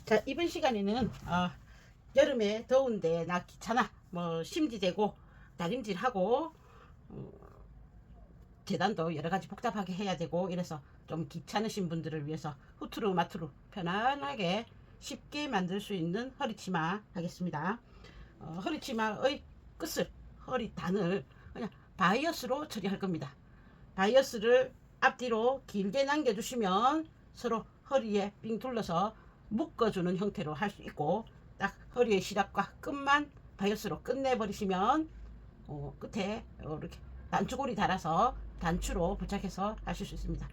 자, 이번 시간에는 여름에 더운데 나 귀찮아 뭐 심지되고 다림질하고 어, 재단도 여러 가지 복잡하게 해야 되고 이래서 좀 귀찮으신 분들을 위해서 후투루 마투루 편안하게 쉽게 만들 수 있는 허리치마 하겠습니다. 허리치마의 끝을 허리단을 그냥 바이어스로 처리할 겁니다. 바이어스를 앞뒤로 길게 남겨주시면 서로 허리에 삥 둘러서 묶어주는 형태로 할 수 있고, 딱 허리의 시작과 끝만 바이어스로 끝내버리시면 끝에 이렇게 단추고리 달아서 단추로 부착해서 하실 수 있습니다.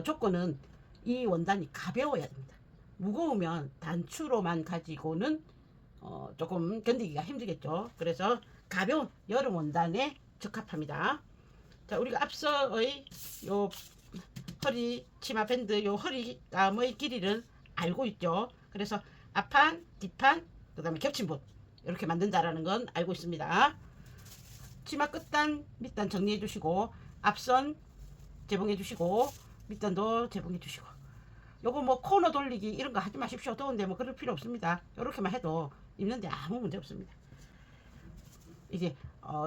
조건은 이 원단이 가벼워야 됩니다. 무거우면 단추로만 가지고는 조금 견디기가 힘들겠죠. 그래서 가벼운 여름 원단에 적합합니다. 자, 우리가 앞서의 요 허리 치마 밴드 요 허리감의 길이를 알고 있죠. 그래서 앞판, 뒷판, 그 다음에 겹친분 이렇게 만든다라는 건 알고 있습니다. 치마 끝단, 밑단 정리해 주시고 앞선 재봉해 주시고 밑단도 재봉해 주시고, 요거 뭐 코너 돌리기 이런 거 하지 마십시오. 더운데 뭐 그럴 필요 없습니다. 요렇게만 해도 입는데 아무 문제 없습니다. 이제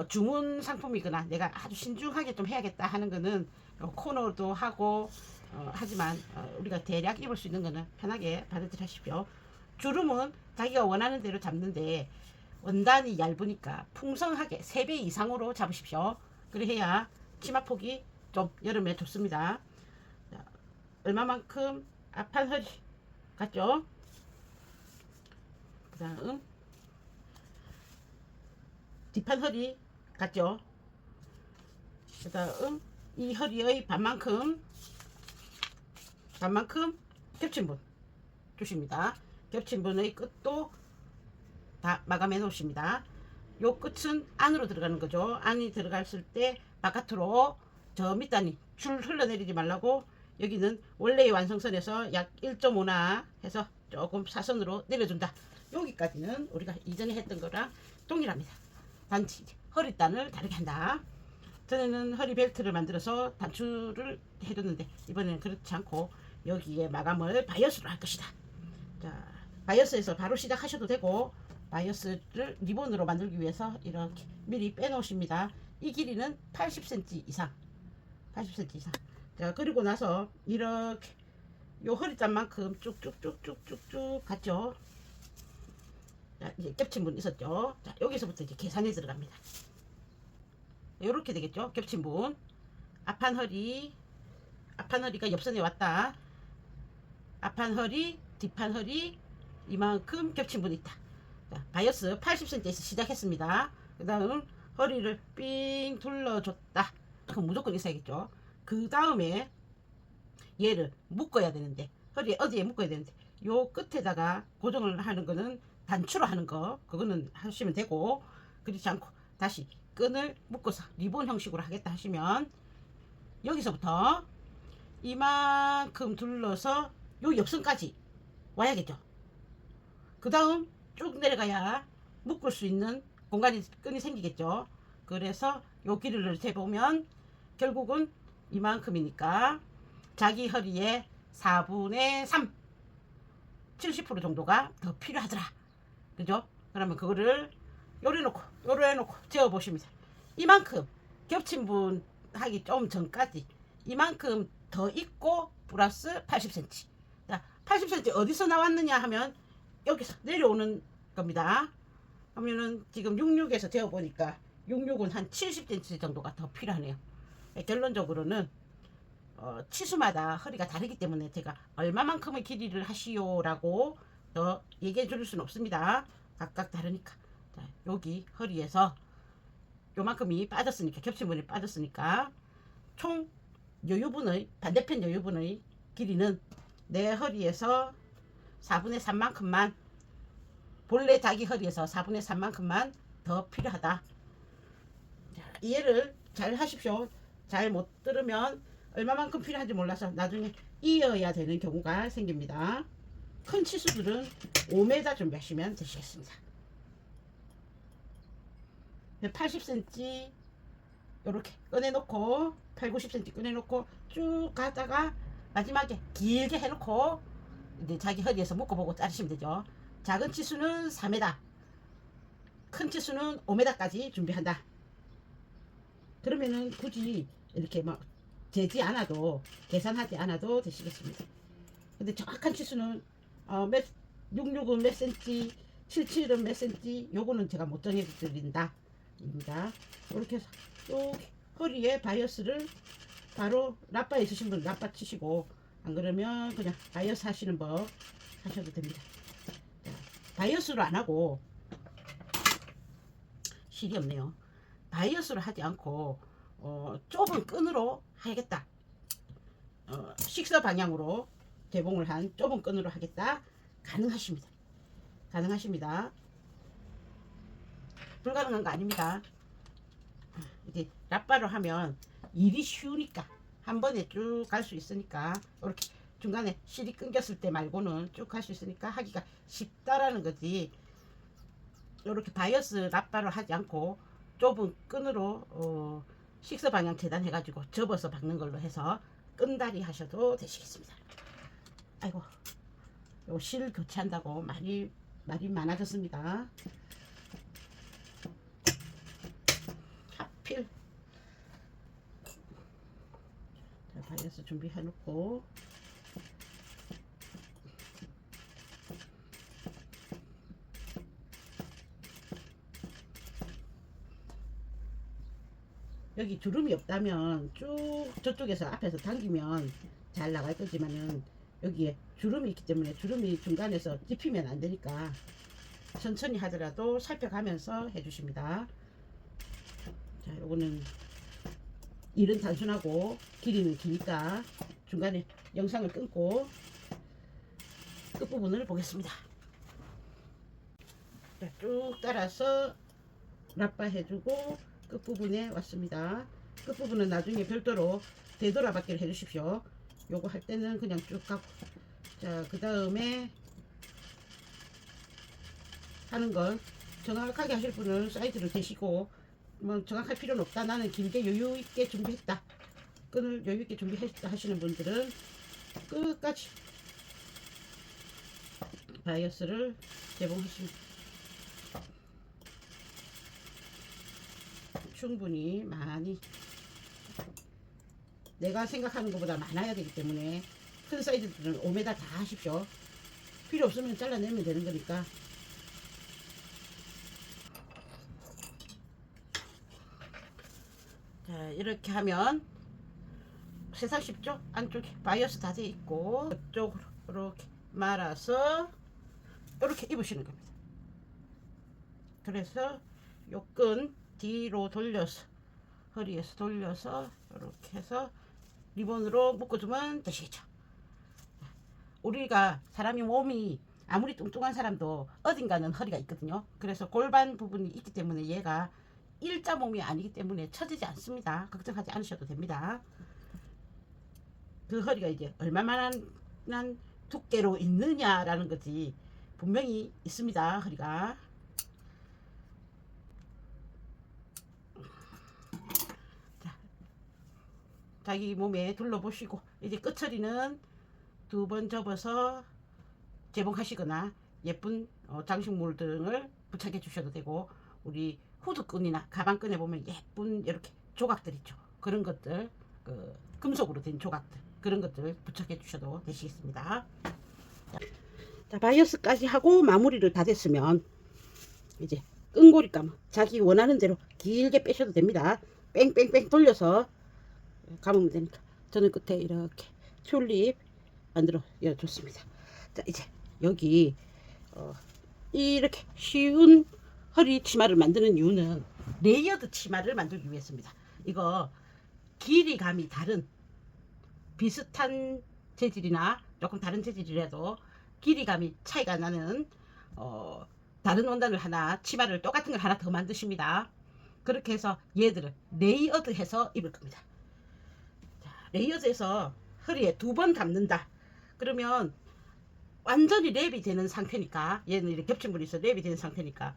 주문 상품이거나 내가 아주 신중하게 좀 해야겠다 하는 거는 코너도 하고 하지만 우리가 대략 입을 수 있는 거는 편하게 받아들 하십시오. 주름은 자기가 원하는 대로 잡는데 원단이 얇으니까 풍성하게 3배 이상으로 잡으십시오. 그래야 치마폭이 좀 여름에 좋습니다. 자, 얼마만큼 앞판 허리 같죠? 그 다음 뒷판 허리 같죠? 그 다음 이 허리의 반만큼 겹친 분 주십니다. 겹친 분의 끝도 다 마감해 놓으십니다. 요 끝은 안으로 들어가는 거죠. 안이 들어갔을 때 바깥으로 저 밑단이 줄 흘러내리지 말라고, 여기는 원래의 완성선에서 약 1.5나 해서 조금 사선으로 내려준다. 여기까지는 우리가 이전에 했던 거랑 동일합니다. 단지 허리단을 다르게 한다. 전에는 허리 벨트를 만들어서 단추를 해줬는데 이번에는 그렇지 않고 여기에 마감을 바이어스로 할 것이다. 자, 바이어스에서 바로 시작하셔도 되고, 바이어스를 리본으로 만들기 위해서 이렇게 미리 빼놓으십니다. 이 길이는 80cm 이상. 80cm 이상. 자, 그리고 나서 이렇게 요 허리단만큼 쭉쭉쭉쭉쭉쭉 갔죠. 자, 이제 겹친 분 있었죠. 자, 여기서부터 이제 계산이 들어갑니다. 이렇게 되겠죠. 겹친 분. 앞판 허리가 옆선에 왔다. 앞판 허리, 뒷판 허리 이만큼 겹친 분이 있다. 자, 바이어스 80cm에서 시작했습니다. 그 다음 허리를 삥 둘러줬다. 그럼 무조건 있어야겠죠. 그 다음에 얘를 묶어야 되는데, 허리에 어디에 묶어야 되는데 요 끝에다가 고정을 하는 거는 단추로 하는 거, 그거는 하시면 되고, 그렇지 않고 다시 끈을 묶어서 리본 형식으로 하겠다 하시면 여기서부터 이만큼 둘러서 요 옆선까지 와야겠죠. 그 다음 쭉 내려가야 묶을 수 있는 공간이, 끈이 생기겠죠. 그래서 요 길이를 재보면 결국은 이만큼이니까 자기 허리에 4분의 3 70% 정도가 더 필요하더라. 그죠? 그러면 그거를 요래 놓고 재어 보시면 이만큼 겹친 분 하기 좀 전까지 이만큼 더 있고 플러스 80cm. 자, 80cm 어디서 나왔느냐 하면 여기서 내려오는 겁니다. 하면은 지금 66에서 재어 보니까 66은 한 70cm 정도가 더 필요하네요. 결론적으로는 치수마다 허리가 다르기 때문에 제가 얼마만큼의 길이를 하시오라고 더 얘기해 줄 수는 없습니다. 각각 다르니까. 자, 여기 허리에서 요만큼이 빠졌으니까, 겹친분이 빠졌으니까 총 여유분의, 반대편 여유분의 길이는 내 허리에서 4분의 3만큼만, 본래 자기 허리에서 4분의 3만큼만 더 필요하다. 자, 이해를 잘 하십시오. 잘 못 들으면 얼마만큼 필요한지 몰라서 나중에 이어야 되는 경우가 생깁니다. 큰 치수들은 5m 준비하시면 되시겠습니다. 80cm 이렇게 꺼내놓고 8, 90cm 꺼내놓고 쭉 가다가 마지막에 길게 해놓고 이제 자기 허리에서 묶어보고 자르시면 되죠. 작은 치수는 4m, 큰 치수는 5m까지 준비한다. 그러면은 굳이 이렇게 막 재지 않아도, 계산하지 않아도 되시겠습니다. 근데 정확한 치수는 66은 몇 cm, 77은 몇 cm, 요거는 제가 못 정해드린다 입니다. 이렇게 해서 요 허리에 바이어스를 바로 라빠 있으신 분 라빠 치시고, 안 그러면 그냥 바이어스 하시는 법 하셔도 됩니다. 자, 바이어스로 안 하고, 실이 없네요. 바이어스로 하지 않고 좁은 끈으로 하겠다. 식사 방향으로 개봉을 한 좁은 끈으로 하겠다. 가능하십니다. 가능하십니다. 불가능한 거 아닙니다. 이제 라빠로 하면 일이 쉬우니까, 한 번에 쭉 갈 수 있으니까, 이렇게 중간에 실이 끊겼을 때 말고는 쭉 갈 수 있으니까 하기가 쉽다라는 거지. 이렇게 바이어스 라빠로 하지 않고 좁은 끈으로 식사 방향 재단해가지고 접어서 박는 걸로 해서 끈다리 하셔도 되시겠습니다. 아이고, 요 실 교체한다고 말이 많아졌습니다. 하필. 자, 바이어스 준비해 놓고, 여기 주름이 없다면 쭉 저쪽에서 앞에서 당기면 잘 나갈 거지만은, 여기에 주름이 있기 때문에 주름이 중간에서 찝히면 안 되니까 천천히 하더라도 살펴가면서 해주십니다. 자, 요거는 일은 단순하고 길이는 기니까 중간에 영상을 끊고 끝부분을 보겠습니다. 자, 쭉 따라서 라빠 해주고 끝부분에 왔습니다. 끝부분은 나중에 별도로 되돌아받기를 해주십시오. 요거 할 때는 그냥 쭉 가고, 자, 그 다음에 하는 건 정확하게 하실 분은 사이드를 대시고, 뭐 정확할 필요는 없다, 나는 길게 여유 있게 준비했다, 끈을 여유 있게 준비했다 하시는 분들은 끝까지 바이어스를 개봉하십니다. 충분히 많이, 내가 생각하는 것보다 많아야 되기 때문에 큰 사이즈들은 5m 다 하십시오. 필요 없으면 잘라내면 되는 거니까. 자, 이렇게 하면 세상 쉽죠? 안쪽에 바이어스 다 돼 있고, 이쪽으로 이렇게 말아서 이렇게 입으시는 겁니다. 그래서 요 끈 뒤로 돌려서, 허리에서 돌려서 이렇게 해서 리본으로 묶어주면 되시겠죠. 우리가 사람이 몸이 아무리 뚱뚱한 사람도 어딘가는 허리가 있거든요. 그래서 골반 부분이 있기 때문에 얘가 일자 몸이 아니기 때문에 처지지 않습니다. 걱정하지 않으셔도 됩니다. 그 허리가 이제 얼마만한 두께로 있느냐라는 거지, 분명히 있습니다. 허리가. 자기 몸에 둘러보시고, 이제 끝처리는 2번 접어서 재봉하시거나 예쁜 장식물 등을 부착해 주셔도 되고, 우리 후드끈이나 가방끈에 보면 예쁜 이렇게 조각들 있죠. 그런 것들, 금속으로 된 조각들, 그런 것들 부착해 주셔도 되시겠습니다. 자, 바이어스까지 하고 마무리를 다 됐으면 이제 끈고리감 자기 원하는 대로 길게 빼셔도 됩니다. 뺑뺑뺑 돌려서 감으면 되니까. 저는 끝에 이렇게 튤립 만들어 줬습니다. 자, 이제 여기 이렇게 쉬운 허리 치마를 만드는 이유는 레이어드 치마를 만들기 위해서입니다. 이거 길이감이 다른, 비슷한 재질이나 조금 다른 재질이라도 길이감이 차이가 나는 다른 원단을 하나, 치마를 똑같은 걸 하나 더 만드십니다. 그렇게 해서 얘들을 레이어드 해서 입을 겁니다. 레이어드에서 허리에 2번 감는다 그러면 완전히 랩이 되는 상태니까, 얘는 이렇게 겹친 물이 있어 랩이 되는 상태니까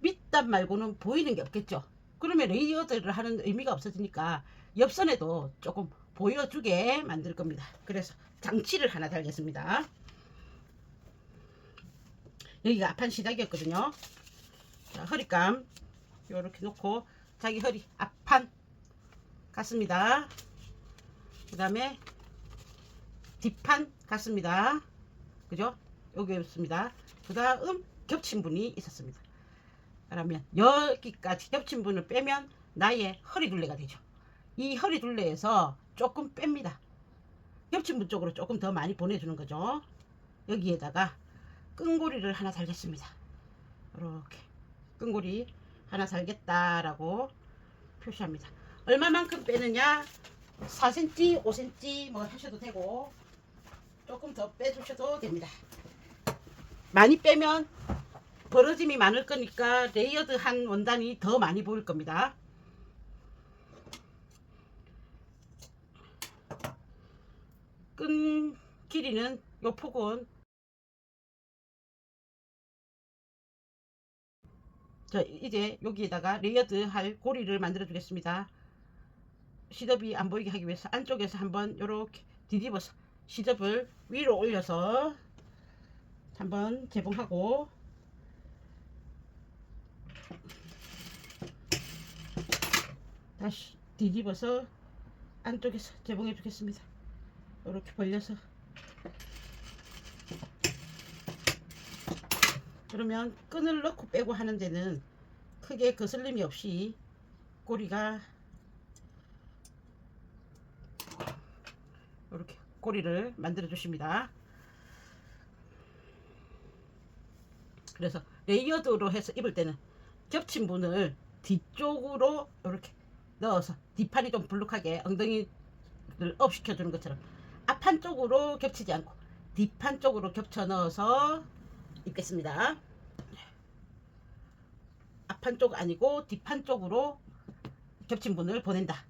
밑단 말고는 보이는 게 없겠죠. 그러면 레이어드를 하는 의미가 없어지니까 옆선에도 조금 보여주게 만들 겁니다. 그래서 장치를 하나 달겠습니다. 여기가 앞판 시작이었거든요. 자, 허리감 요렇게 놓고 자기 허리 앞판 갔습니다. 그 다음에 뒷판 갔습니다. 그죠? 여기였습니다. 그 다음 겹친 분이 있었습니다. 그러면 여기까지 겹친 분을 빼면 나의 허리 둘레가 되죠. 이 허리 둘레에서 조금 뺍니다. 겹친 분 쪽으로 조금 더 많이 보내주는 거죠. 여기에다가 끈고리를 하나 달겠습니다. 이렇게 끈고리 하나 달겠다라고 표시합니다. 얼마만큼 빼느냐? 4cm, 5cm 뭐 하셔도 되고 조금 더 빼주셔도 됩니다. 많이 빼면 벌어짐이 많을 거니까 레이어드한 원단이 더 많이 보일 겁니다. 끈 길이는 요 폭은 자 이제 여기에다가 레이어드 할 고리를 만들어 주겠습니다. 시접이 안 보이게 하기 위해서 안쪽에서 한번 이렇게 뒤집어서 시접을 위로 올려서 한번 재봉하고 다시 뒤집어서 안쪽에서 재봉해 주겠습니다. 이렇게 벌려서 그러면 끈을 넣고 빼고 하는 데는 크게 거슬림이 없이 꼬리가 이렇게 꼬리를 만들어 주십니다. 그래서 레이어드로 해서 입을 때는 겹친 분을 뒤쪽으로 이렇게 넣어서 뒷판이 좀 불룩하게 엉덩이를 업 시켜주는 것처럼 앞판 쪽으로 겹치지 않고 뒷판 쪽으로 겹쳐 넣어서 입겠습니다. 앞판 쪽 아니고 뒷판 쪽으로 겹친 분을 보낸다.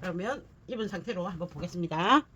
그러면 입은 상태로 한번 보겠습니다.